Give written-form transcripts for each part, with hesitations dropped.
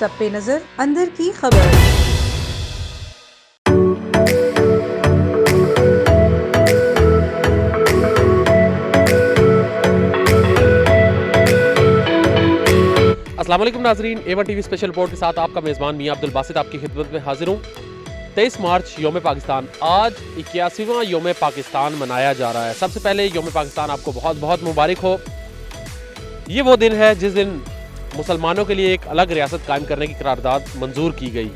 सब पे नजर, अंदर की खबर। अस्सलाम वालेकुम नाजरीन, A1 टीवी स्पेशल रिपोर्ट के साथ आपका मेज़बान मियां अब्दुल बासित आपकी खिदमत में हाजिर हूँ। 23 मार्च यौम पाकिस्तान, आज 81वां यौम पाकिस्तान मनाया जा रहा है। सबसे पहले यौम पाकिस्तान आपको बहुत बहुत मुबारक हो। ये वो दिन है जिस दिन मुसलमानों के लिए एक अलग रियासत कायम करने की करारदाद मंजूर की गई।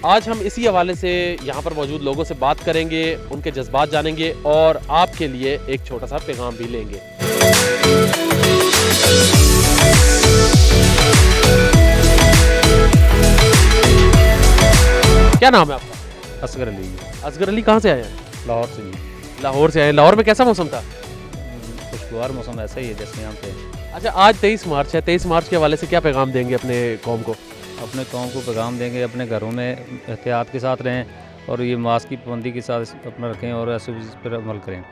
आज हम इसी हवाले से यहाँ पर मौजूद लोगों से बात करेंगे, उनके जज्बात जानेंगे और आपके लिए एक छोटा सा पैगाम भी लेंगे। क्या नाम है आपका? असगर अली। असगर अली, कहाँ से आए हैं? लाहौर से जी। लाहौर से आए। लाहौर में कैसा मौसम था? खुशगवार मौसम ऐसा ही है जैसे यहाँ पे। अच्छा, आज 23 मार्च है। 23 मार्च के हवाले से क्या पैगाम देंगे अपने कौम को? अपने कौम को पैगाम देंगे, अपने घरों में एहतियात के साथ रहें और ये मास्क की पाबंदी के साथ अपना रखें और ऐसे पर अमल करें।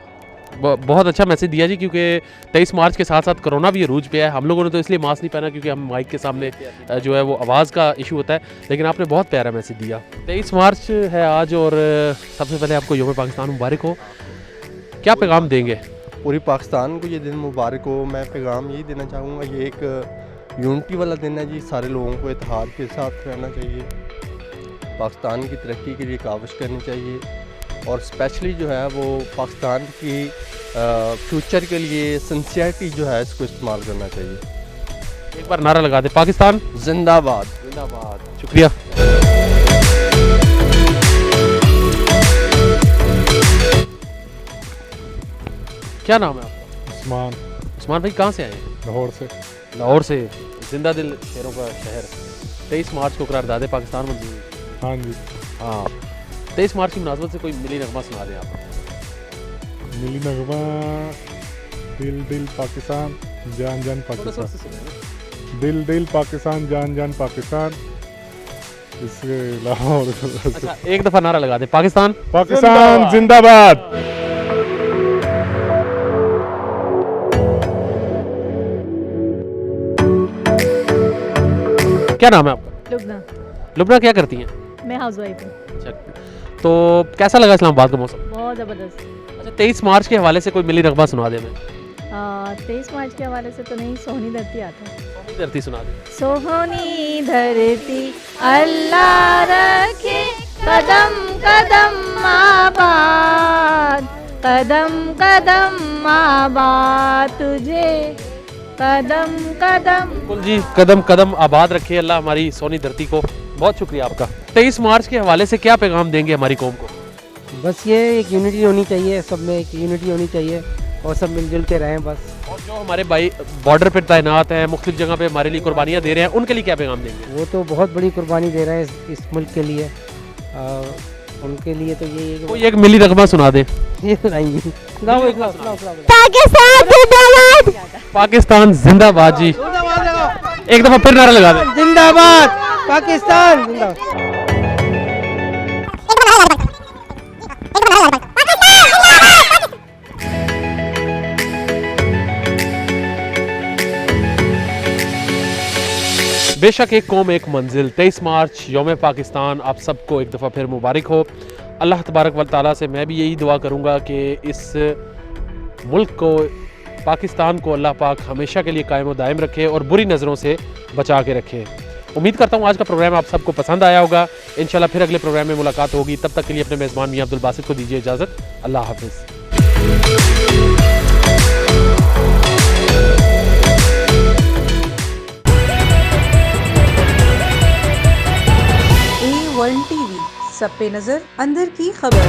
बहुत अच्छा मैसेज दिया जी, क्योंकि 23 मार्च के साथ साथ कोरोना भी अरूज पे है। हम लोगों ने तो इसलिए मास्क नहीं पहना क्योंकि हम माइक के सामने जो है वो आवाज़ का इशू होता है, लेकिन आपने बहुत प्यारा मैसेज दिया। 23 मार्च है आज और सबसे पहले आपको यौम पाकिस्तान मुबारक हो। क्या पैगाम देंगे? पूरी पाकिस्तान को ये दिन मुबारक हो। मैं पैगाम यही देना चाहूँगा, ये एक यूनिटी वाला दिन है जी। सारे लोगों को इत्तेहाद के साथ रहना चाहिए, पाकिस्तान की तरक्की के लिए काविश करनी चाहिए और स्पेशली जो है वो पाकिस्तान की फ्यूचर के लिए सिंसियरिटी जो है इसको इस्तेमाल करना चाहिए। एक बार नारा लगा दे, पाकिस्तान जिंदाबाद। जिंदाबाद। शुक्रिया। क्या नाम है आपका? उस्मान। उस्मान भाई, कहाँ से आए हैं? लाहौर से। लाहौर से। जिंदा दिल शेरों का शहर। 23 मार्च को करारदाद पाकिस्तान मंजूर हुई। हाँ जी। हाँ, 23 मार्च की मुनासबत से कोई मिली नगमा सुना दें आप। मिली नगमा दिल दिल पाकिस्तान जान जान पाकिस्तान, दिल दिल पाकिस्तान जान जान पाकिस्तान। इसके लाहौर। अच्छा, एक दफा नारा लगा दे, पाकिस्तान पाकिस्तान जिंदाबाद। क्या नाम है आपका? लुबना। लुबना, क्या करती हैं? मैं हाउसवाइफ हूँ। अच्छा, तो कैसा लगा इस्लामाबाद का मौसम? बहुत ज़बरदस्त। अच्छा, 23 मार्च के हवाले से कोई मिली नगमा सुना दे। मैं 23 मार्च के हवाले से तो नहीं, सोहनी धरती आता है। सोहनी धरती सुना दे। सोहनी धरती अल्लाह रखे, कदम कदम आबाद, कदम कदम आबाद तुझे, कदम कदम। बिल्कुल जी, कदम कदम आबाद रखे अल्लाह हमारी सोनी धरती को। बहुत शुक्रिया आपका। 23 मार्च के हवाले से क्या पैगाम देंगे हमारी कौम को? बस ये एक यूनिटी होनी चाहिए, सब में एक यूनिटी होनी चाहिए और सब मिलजुल के रहें बस। और जो हमारे भाई बॉर्डर पर तैनात हैं, मुख्तलिफ जगह पे हमारे लिए कुर्बानियाँ दे रहे हैं, उनके लिए क्या पैगाम देंगे? वो तो बहुत बड़ी कुर्बानी दे रहे हैं इस मुल्क के लिए। उनके लिए तो यही है कोई एक मिली नगमा सुना दे। ये सुनाएंगे। पाकिस्तान जिंदाबाद जी। एक दफा फिर नारा लगा दे, जिंदाबाद पाकिस्तान जिंदाबाद। बेशक एक कौम एक मंजिल। 23 मार्च यौम पाकिस्तान आप सबको एक दफ़ा फिर मुबारक हो। अल्लाह तबारक व तआला से मैं भी यही दुआ करूँगा कि इस मुल्क को, पाकिस्तान को अल्लाह पाक हमेशा के लिए कायम व दायम रखे और बुरी नज़रों से बचा के रखे। उम्मीद करता हूँ आज का प्रोग्राम आप सबको पसंद आया होगा। इंशाल्लाह फिर अगले प्रोग्राम में मुलाकात होगी। तब तक के लिए अपने मेज़बान मियां अब्दुल बासित को दीजिए इजाज़त। अल्लाह हाफ़िज़। A1 टीवी, सब पे नजर, अंदर की खबर।